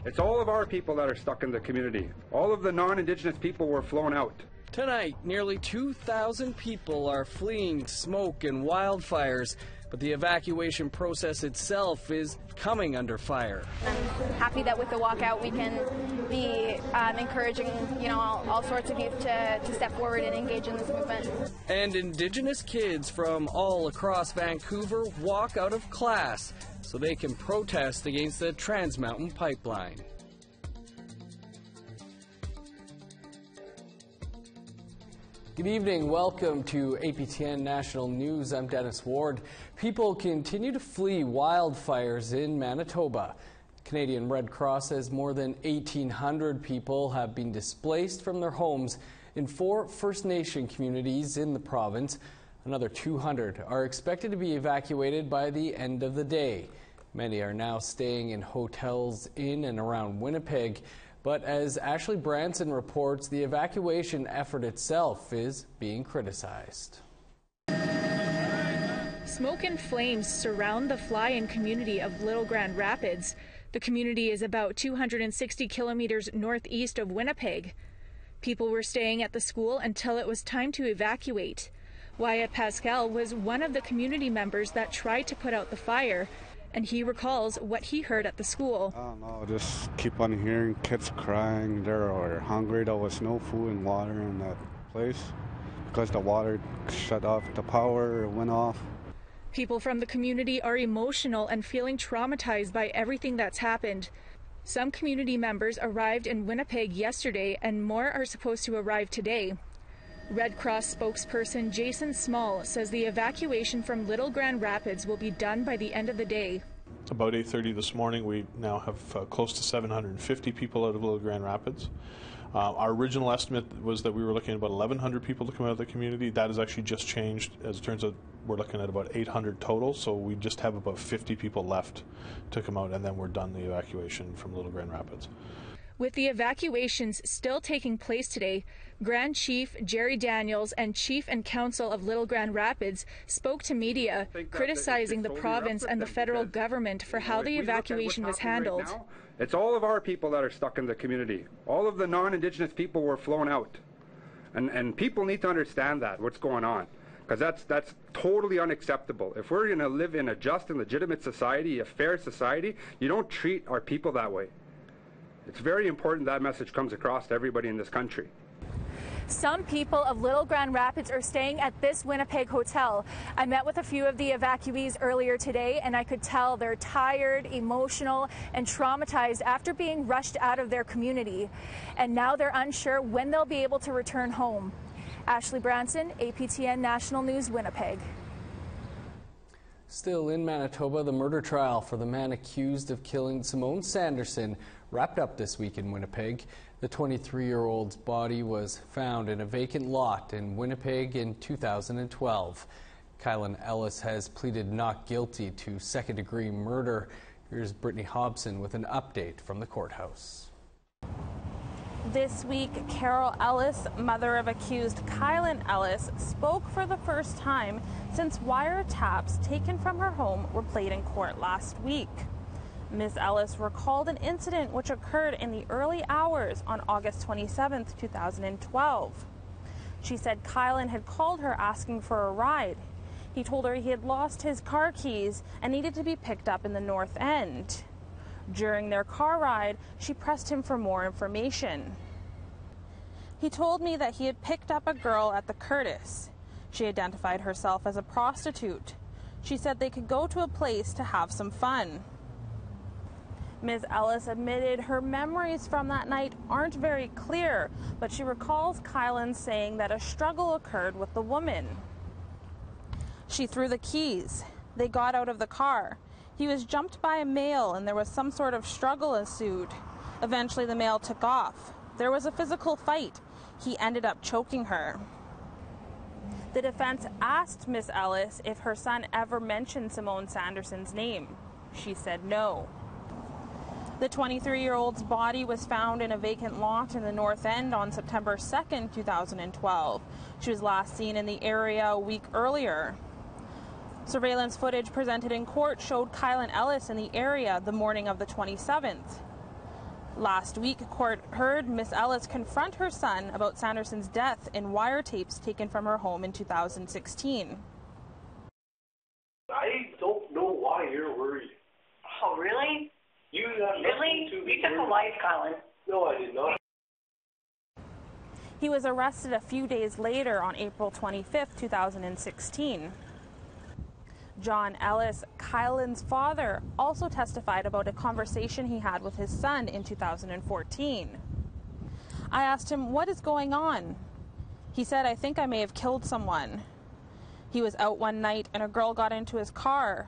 It's all of our people that are stuck in the community. All of the non-Indigenous people were flown out. Tonight, nearly 2,000 people are fleeing smoke and wildfires, but the evacuation process itself is coming under fire. I'm happy that with the walkout we can be encouraging, all sorts of youth to step forward and engage in this movement. And Indigenous kids from all across Vancouver walk out of class so they can protest against the Trans Mountain Pipeline. Good evening. Welcome to APTN National News. I'm Dennis Ward. People continue to flee wildfires in Manitoba. Canadian Red Cross says more than 1,800 people have been displaced from their homes in 4 First Nation communities in the province. Another 200 are expected to be evacuated by the end of the day. Many are now staying in hotels in and around Winnipeg. But as Ashley Branson reports, the evacuation effort itself is being criticized. Smoke and flames surround the fly-in community of Little Grand Rapids. The community is about 260 kilometers northeast of Winnipeg. People were staying at the school until it was time to evacuate. Wyatt Pascal was one of the community members that tried to put out the fire, and he recalls what he heard at the school. I don't know, just keep on hearing kids crying. They were hungry. There was no food and water in that place because the water shut off, the power went off. People from the community are emotional and feeling traumatized by everything that's happened. Some community members arrived in Winnipeg yesterday and more are supposed to arrive today. Red Cross spokesperson Jason Small says the evacuation from Little Grand Rapids will be done by the end of the day. About 8:30 this morning, we now have close to 750 people out of Little Grand Rapids. Our original estimate was that we were looking at about 1,100 people to come out of the community. That has actually just changed. As it turns out, we're looking at about 800 total, so we just have about 50 people left to come out, and then we're done the evacuation from Little Grand Rapids. With the evacuations still taking place today, Grand Chief Jerry Daniels and Chief and Council of Little Grand Rapids spoke to media, criticizing the province and the federal government for how the evacuation was handled. Right now, it's all of our people that are stuck in the community. All of the non-Indigenous people were flown out. And people need to understand that, what's going on. Because that's totally unacceptable. If we're going to live in a just and legitimate society, a fair society, you don't treat our people that way. It's very important that message comes across to everybody in this country. Some people of Little Grand Rapids are staying at this Winnipeg hotel. I met with a few of the evacuees earlier today, and I could tell they're tired, emotional, and traumatized after being rushed out of their community. And now they're unsure when they'll be able to return home. Ashley Branson, APTN National News, Winnipeg. Still in Manitoba, the murder trial for the man accused of killing Simone Sanderson wrapped up this week in Winnipeg. The 23-year-old's body was found in a vacant lot in Winnipeg in 2012. Kylan Ellis has pleaded not guilty to second-degree murder. Here's Brittany Hobson with an update from the courthouse. This week, Carol Ellis, mother of accused Kylan Ellis, spoke for the first time since wiretaps taken from her home were played in court last week. Ms. Ellis recalled an incident which occurred in the early hours on August 27, 2012. She said Kylan had called her asking for a ride. He told her he had lost his car keys and needed to be picked up in the North End. During their car ride, she pressed him for more information. He told me that he had picked up a girl at the Curtis. She identified herself as a prostitute. She said they could go to a place to have some fun. Ms. Ellis admitted her memories from that night aren't very clear, but she recalls Kylan saying that a struggle occurred with the woman. She threw the keys. They got out of the car. He was jumped by a male and there was some sort of struggle ensued. Eventually the male took off. There was a physical fight. He ended up choking her. The defense asked Ms. Ellis if her son ever mentioned Simone Sanderson's name. She said no. The 23-year-old's body was found in a vacant lot in the North End on September 2nd, 2012. She was last seen in the area a week earlier. Surveillance footage presented in court showed Kylan Ellis in the area the morning of the 27th. Last week, court heard Miss Ellis confront her son about Sanderson's death in wiretapes taken from her home in 2016. I don't know why you're worried. Oh, really? You have really? nothing to be You took a worried. life, Colin. No, I did not. He was arrested a few days later on April 25, 2016. John Ellis, Kylan's father, also testified about a conversation he had with his son in 2014. I asked him, "What is going on?" He said, "I think I may have killed someone." He was out one night and a girl got into his car.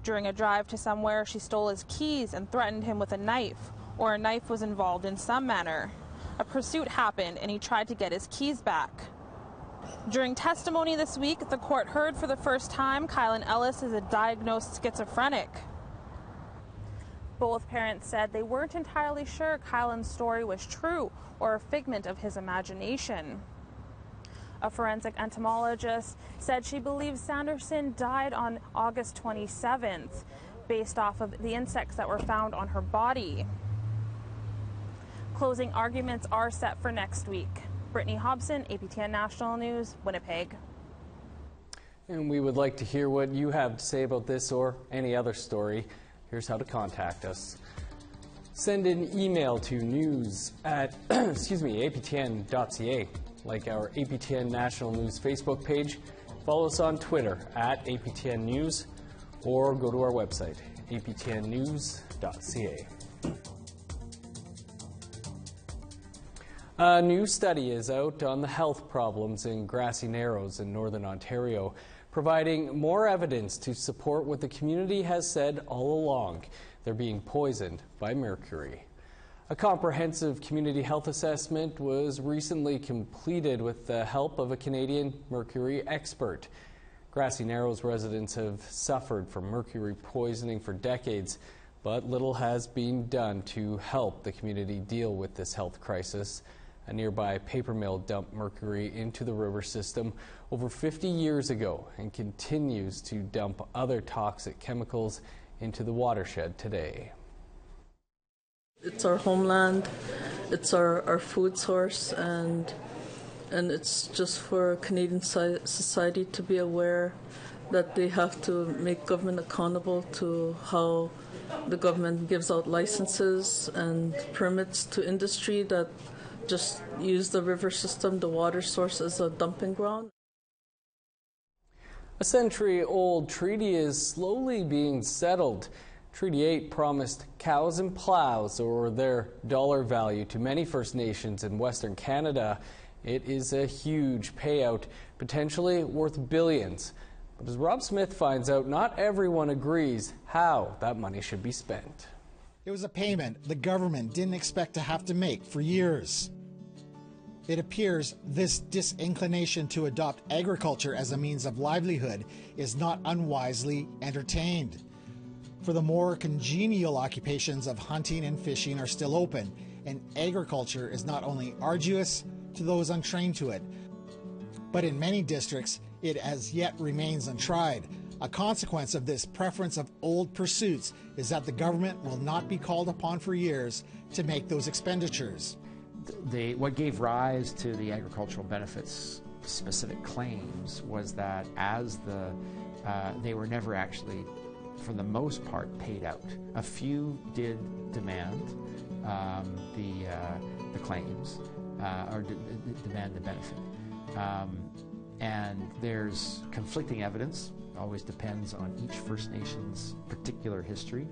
During a drive to somewhere, she stole his keys and threatened him with a knife, or a knife was involved in some manner. A pursuit happened and he tried to get his keys back. During testimony this week, the court heard for the first time Kylan Ellis is a diagnosed schizophrenic. Both parents said they weren't entirely sure Kylan's story was true or a figment of his imagination. A forensic entomologist said she believes Sanderson died on August 27th, based off of the insects that were found on her body. Closing arguments are set for next week. Brittany Hobson, APTN National News, Winnipeg. And we would like to hear what you have to say about this or any other story. Here's how to contact us. Send an email to news at aptn.ca. Like our APTN National News Facebook page, follow us on Twitter at APTN News, or go to our website, aptnnews.ca. A new study is out on the health problems in Grassy Narrows in Northern Ontario, providing more evidence to support what the community has said all along. They're being poisoned by mercury. A comprehensive community health assessment was recently completed with the help of a Canadian mercury expert. Grassy Narrows residents have suffered from mercury poisoning for decades, but little has been done to help the community deal with this health crisis. A nearby paper mill dumped mercury into the river system over 50 years ago and continues to dump other toxic chemicals into the watershed today. It's our homeland, it's our food source, and it's just for Canadian society to be aware that they have to make government accountable to how the government gives out licenses and permits to industry that just use the river system, the water source, as a dumping ground. A century-old treaty is slowly being settled. Treaty 8 promised cows and plows, or their dollar value, to many First Nations in Western Canada. It is a huge payout, potentially worth billions. But as Rob Smith finds out, not everyone agrees how that money should be spent. It was a payment the government didn't expect to have to make for years. It appears this disinclination to adopt agriculture as a means of livelihood is not unwisely entertained. For the more congenial occupations of hunting and fishing are still open, and agriculture is not only arduous to those untrained to it, but in many districts it as yet remains untried. A consequence of this preference of old pursuits is that the government will not be called upon for years to make those expenditures. What gave rise to the agricultural benefits specific claims was that as they were never actually, for the most part, paid out. A few did demand the claims or demand the benefit, and there's conflicting evidence. Always depends on each First Nation's particular history.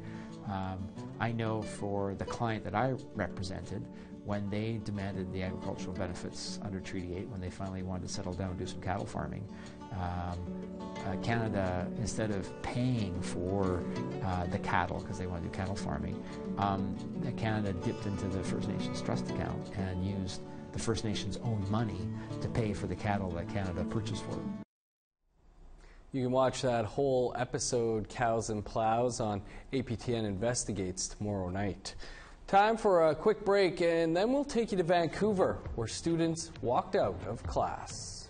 I know for the client that I represented, when they demanded the agricultural benefits under Treaty 8, when they finally wanted to settle down and do some cattle farming, Canada, instead of paying for the cattle, because they want to do cattle farming, Canada dipped into the First Nations trust account and used the First Nations' own money to pay for the cattle that Canada purchased for them. You can watch that whole episode, Cows and Plows, on APTN Investigates tomorrow night. Time for a quick break, and then we'll take you to Vancouver, where students walked out of class.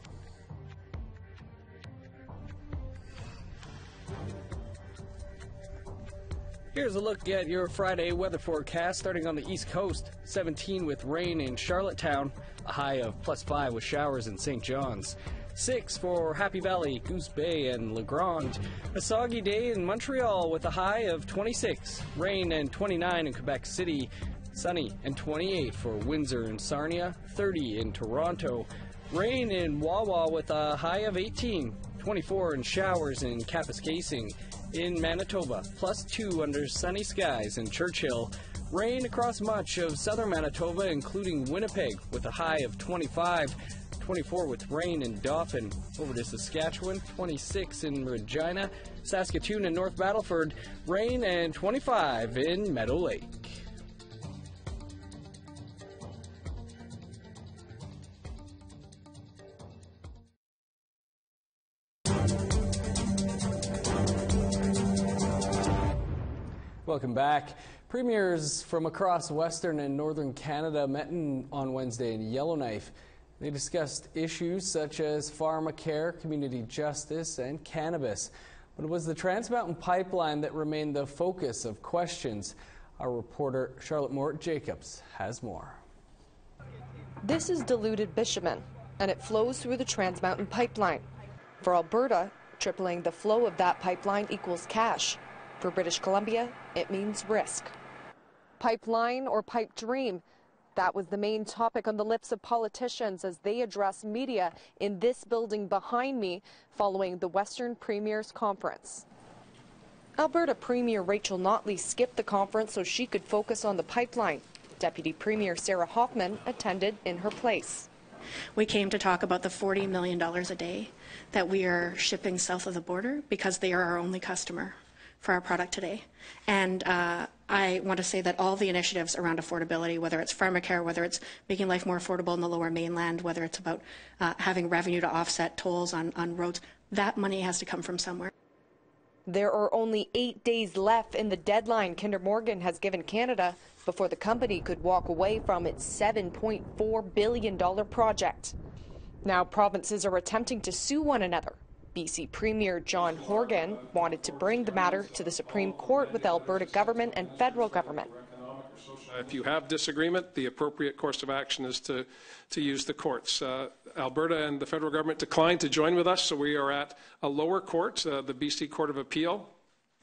Here's a look at your Friday weather forecast starting on the East Coast. 17 with rain in Charlottetown, a high of +5 with showers in St. John's. 6 for Happy Valley, Goose Bay, and La Grande. A soggy day in Montreal with a high of 26. Rain and 29 in Quebec City. Sunny and 28 for Windsor and Sarnia. 30 in Toronto. Rain in Wawa with a high of 18. 24 in showers in Kapuskasing. In Manitoba, +2 under sunny skies in Churchill. Rain across much of southern Manitoba, including Winnipeg, with a high of 25. 24 with rain in Dauphin. Over to Saskatchewan, 26 in Regina. Saskatoon and North Battleford, rain and 25 in Meadow Lake. Welcome back. Premiers from across Western and Northern Canada met on Wednesday in Yellowknife. They discussed issues such as pharmacare, community justice, and cannabis. But it was the Trans Mountain Pipeline that remained the focus of questions. Our reporter Charlotte Mort-Jacobs has more. This is diluted bitumen, and it flows through the Trans Mountain Pipeline. For Alberta, tripling the flow of that pipeline equals cash. For British Columbia, it means risk. Pipeline or pipe dream? That was the main topic on the lips of politicians as they addressed media in this building behind me following the Western Premiers Conference. Alberta Premier Rachel Notley skipped the conference so she could focus on the pipeline. Deputy Premier Sarah Hoffman attended in her place. We came to talk about the $40 million a day that we are shipping south of the border because they are our only customer for our product today. And I want to say that all the initiatives around affordability, whether it's pharmacare, whether it's making life more affordable in the Lower Mainland, whether it's about having revenue to offset tolls on roads, that money has to come from somewhere. There are only 8 days left in the deadline Kinder Morgan has given Canada before the company could walk away from its $7.4 billion project. Now provinces are attempting to sue one another. BC Premier John Horgan wanted to bring the matter to the Supreme Court with Alberta government and federal government. If you have disagreement, the appropriate course of action is to use the courts. Alberta and the federal government declined to join with us, so we are at a lower court, the BC Court of Appeal,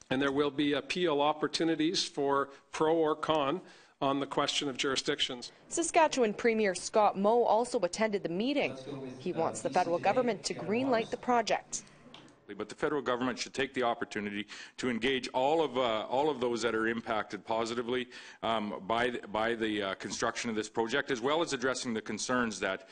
and there will be appeal opportunities for pro or con on the question of jurisdictions. Saskatchewan Premier Scott Moe also attended the meeting. He wants the federal government to greenlight the project. But the federal government should take the opportunity to engage all of those that are impacted positively by the construction of this project, as well as addressing the concerns that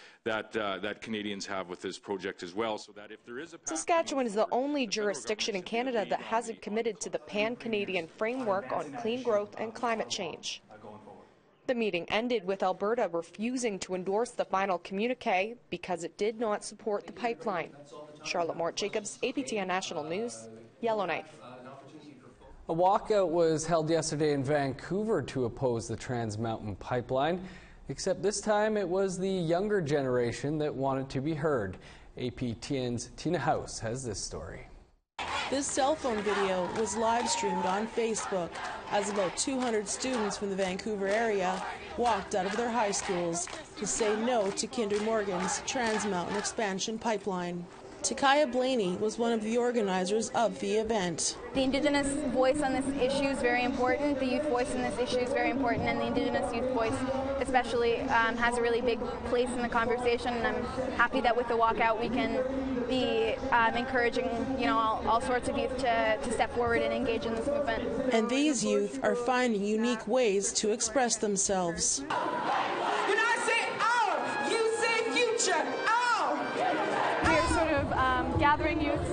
Canadians have with this project as well. So that if there is a Saskatchewan is the only jurisdiction in Canada that hasn't committed to the Pan-Canadian Framework on Clean Growth and Climate Change. The meeting ended with Alberta refusing to endorse the final communique because it did not support the pipeline. Charlotte Mort-Jacobs, APTN National News, Yellowknife. A walkout was held yesterday in Vancouver to oppose the Trans Mountain Pipeline, except this time it was the younger generation that wanted to be heard. APTN's Tina House has this story. This cell phone video was live streamed on Facebook as about 200 students from the Vancouver area walked out of their high schools to say no to Kinder Morgan's Trans Mountain Expansion Pipeline. Takaya Blaney was one of the organizers of the event. The Indigenous voice on this issue is very important, the youth voice on this issue is very important, and the Indigenous youth voice especially has a really big place in the conversation, and I'm happy that with the walkout we can be encouraging all sorts of youth to step forward and engage in this movement. And these youth are finding unique ways to express themselves. When I say our, you say future. Gathering youth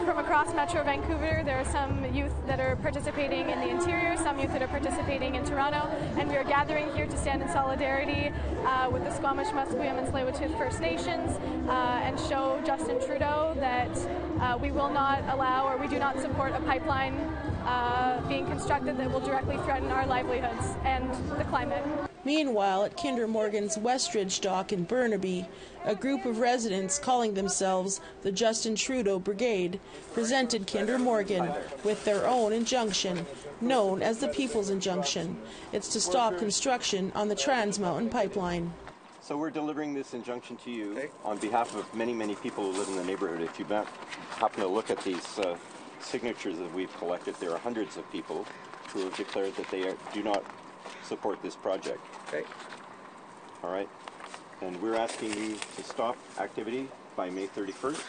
from across Metro Vancouver. There are some youth that are participating in the interior, some youth that are participating in Toronto, and we are gathering here to stand in solidarity with the Squamish, Musqueam, and Tsleil-Waututh First Nations and show Justin Trudeau that we will not allow or we do not support a pipeline being constructed that will directly threaten our livelihoods and the climate. Meanwhile, at Kinder Morgan's Westridge dock in Burnaby, a group of residents calling themselves the Justin Trudeau Brigade presented Kinder Morgan with their own injunction, known as the People's Injunction. It's to stop construction on the Trans Mountain Pipeline. So we're delivering this injunction to you on behalf of many, many people who live in the neighborhood. If you happen to look at these signatures that we've collected, there are hundreds of people who have declared that they do not support this project. Okay. All right. And we're asking you to stop activity by May 31st,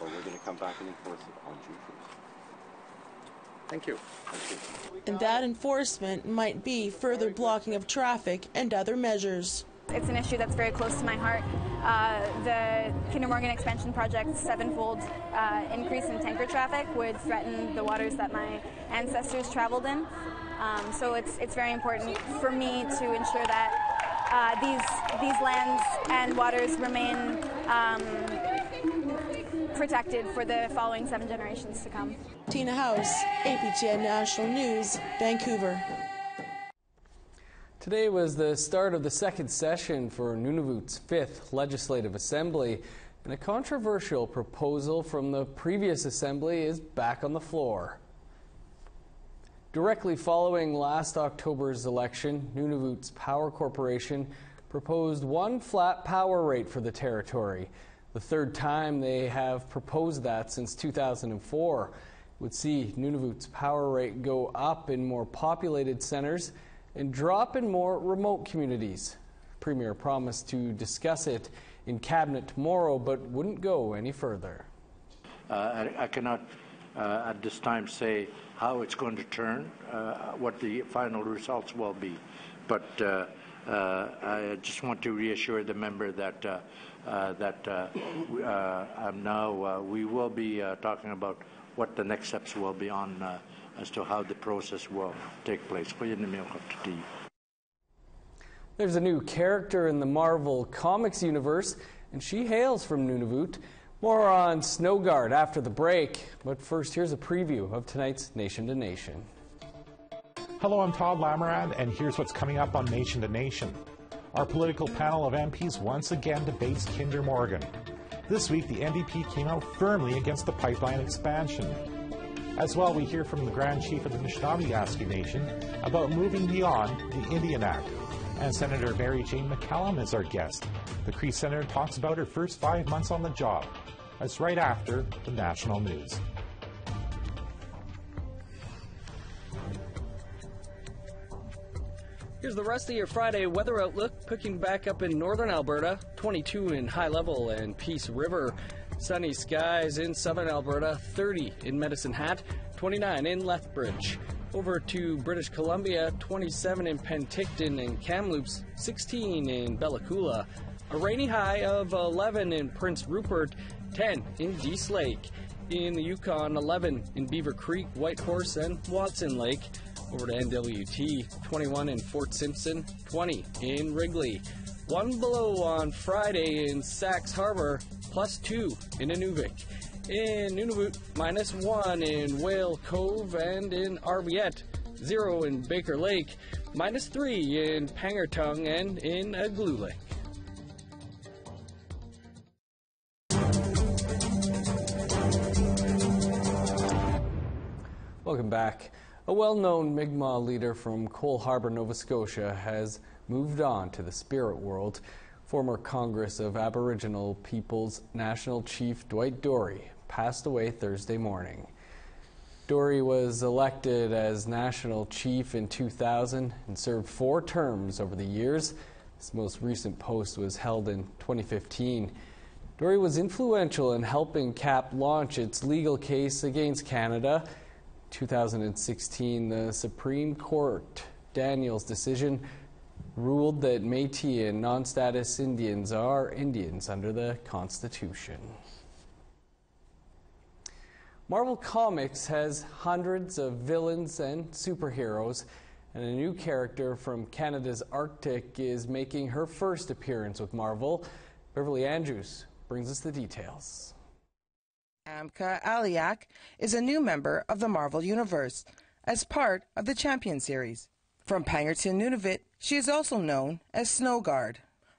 or we're going to come back and enforce it on June 1st. Thank you. Thank you. And that enforcement might be further blocking of traffic and other measures. It's an issue that's very close to my heart. The Kinder Morgan expansion project's sevenfold increase in tanker traffic would threaten the waters that my ancestors traveled in. So it's very important for me to ensure that these lands and waters remain protected for the following 7 generations to come. Tina House, APTN National News, Vancouver. Today was the start of the second session for Nunavut's 5th Legislative Assembly, and a controversial proposal from the previous assembly is back on the floor. Directly following last October's election, Nunavut's Power Corporation proposed one flat power rate for the territory. The third time they have proposed that since 2004. It would see Nunavut's power rate go up in more populated centres and drop in more remote communities. Premier promised to discuss it in Cabinet tomorrow, but wouldn't go any further. I cannot at this time say how it's going to turn, what the final results will be. But I just want to reassure the member that we will be talking about what the next steps will be on as to how the process will take place. There's a new character in the Marvel Comics universe, and she hails from Nunavut. More on Snowguard after the break, but first here's a preview of tonight's Nation to Nation. Hello, I'm Todd Lamarad, and here's what's coming up on Nation to Nation. Our political panel of MPs once again debates Kinder Morgan. This week, the NDP came out firmly against the pipeline expansion. As well, we hear from the Grand Chief of the Anishinaabe Nation about moving beyond the Indian Act. And Senator Mary Jane McCallum is our guest. The Cree Senator talks about her first 5 months on the job. That's right after the national news. Here's the rest of your Friday weather outlook. Picking back up in northern Alberta, 22 in High Level and Peace River. Sunny skies in southern Alberta, 30 in Medicine Hat, 29 in Lethbridge. Over to British Columbia, 27 in Penticton and Kamloops, 16 in Bella Coola. A rainy high of 11 in Prince Rupert, 10 in Dease Lake. In the Yukon, 11 in Beaver Creek, Whitehorse, and Watson Lake. Over to NWT, 21 in Fort Simpson, 20 in Wrigley. 1 below on Friday in Sax Harbor, +2 in Inuvik. In Nunavut, -1 in Whale Cove and in Arviette, 0 in Baker Lake, -3 in Pangertung and in Igloolik. Welcome back. A well-known Mi'kmaq leader from Cole Harbour, Nova Scotia, has moved on to the spirit world. Former Congress of Aboriginal Peoples National Chief Dwight Dorey passed away Thursday morning. Dorey was elected as National Chief in 2000 and served 4 terms over the years. His most recent post was held in 2015. Dorey was influential in helping CAP launch its legal case against Canada. 2016, the Supreme Court Daniels decision ruled that Métis and non-status Indians are Indians under the Constitution. Marvel Comics has hundreds of villains and superheroes, and a new character from Canada's Arctic is making her first appearance with Marvel. Beverly Andrews brings us the details. Amka Aliak is a new member of the Marvel Universe as part of the Champion series. From Pangerton, Nunavut, she is also known as Snowguard.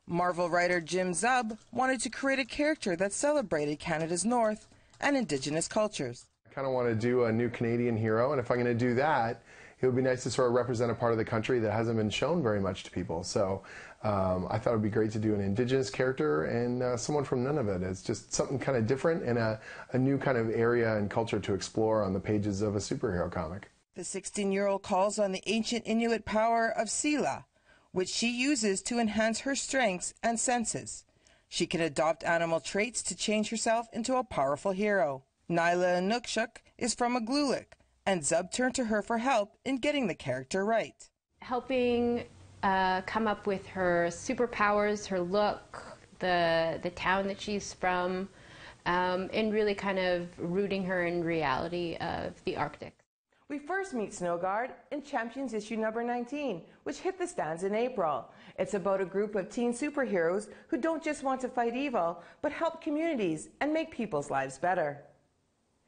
Marvel writer Jim Zub wanted to create a character that celebrated Canada's North and Indigenous cultures. I kind of want to do a new Canadian hero, and if I'm going to do that, it would be nice to sort of represent a part of the country that hasn't been shown very much to people. So I thought it would be great to do an Indigenous character and someone from Nunavut. It's just something kind of different and a new kind of area and culture to explore on the pages of a superhero comic. The 16-year-old calls on the ancient Inuit power of Sila, which she uses to enhance her strengths and senses. She can adopt animal traits to change herself into a powerful hero. Nyla Inukshuk is from Aglulik, and Zub turned to her for help in getting the character right. Helping come up with her superpowers, her look, the town that she's from, and really kind of rooting her in reality of the Arctic. We first meet Snowguard in Champions issue number 19, which hit the stands in April. It's about a group of teen superheroes who don't just want to fight evil, but help communities and make people's lives better.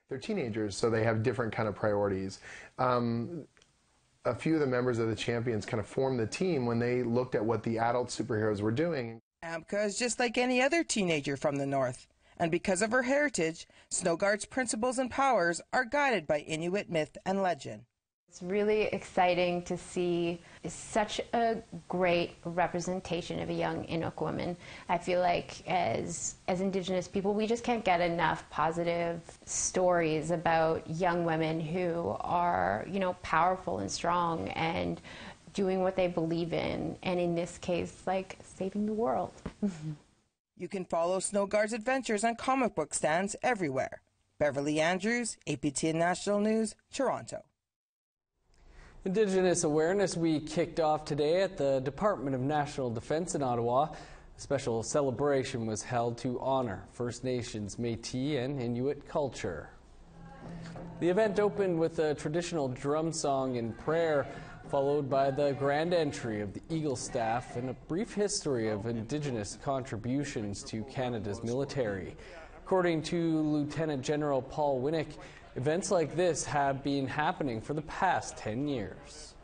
They're teenagers, so they have different kind of priorities. A few of the members of the Champions kind of formed the team when they looked at what the adult superheroes were doing. Amka is just like any other teenager from the North. And because of her heritage, Snowguard's principles and powers are guided by Inuit myth and legend. It's really exciting to see such a great representation of a young Inuk woman. I feel like as Indigenous people, we just can't get enough positive stories about young women who are, powerful and strong and doing what they believe in, and in this case, like saving the world. You can follow Snowguard's adventures on comic book stands everywhere. Beverly Andrews, APTN National News, Toronto. Indigenous Awareness Week kicked off today at the Department of National Defence in Ottawa. A special celebration was held to honor First Nations, Métis, and Inuit culture. The event opened with a traditional drum song and prayer, followed by the grand entry of the Eagle staff and a brief history of Indigenous contributions to Canada's military. According to Lieutenant General Paul Winnick, events like this have been happening for the past 10 years.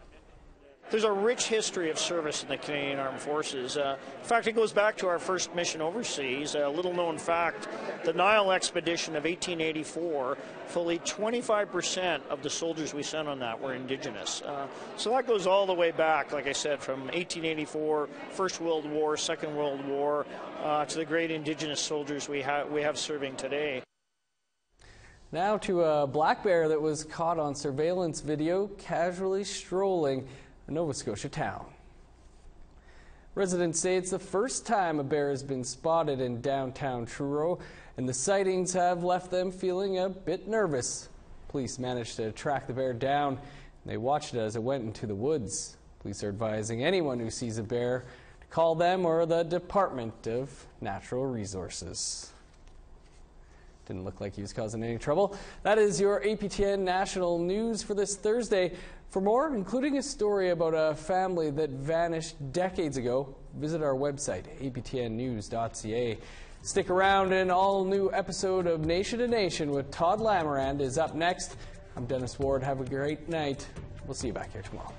There's a rich history of service in the Canadian Armed Forces. In fact, it goes back to our first mission overseas. A little-known fact, the Nile expedition of 1884, fully 25% of the soldiers we sent on that were Indigenous. So that goes all the way back, like I said, from 1884, First World War, Second World War, to the great Indigenous soldiers we have serving today. Now to a black bear that was caught on surveillance video casually strolling a Nova Scotia town. Residents say it's the first time a bear has been spotted in downtown Truro, and the sightings have left them feeling a bit nervous. Police managed to track the bear down, and they watched it as it went into the woods. Police are advising anyone who sees a bear to call them or the Department of Natural Resources. Didn't look like he was causing any trouble. That is your APTN National News for this Thursday. For more, including a story about a family that vanished decades ago, visit our website, aptnnews.ca. Stick around, an all-new episode of Nation to Nation with Todd Lamarand is up next. I'm Dennis Ward. Have a great night. We'll see you back here tomorrow.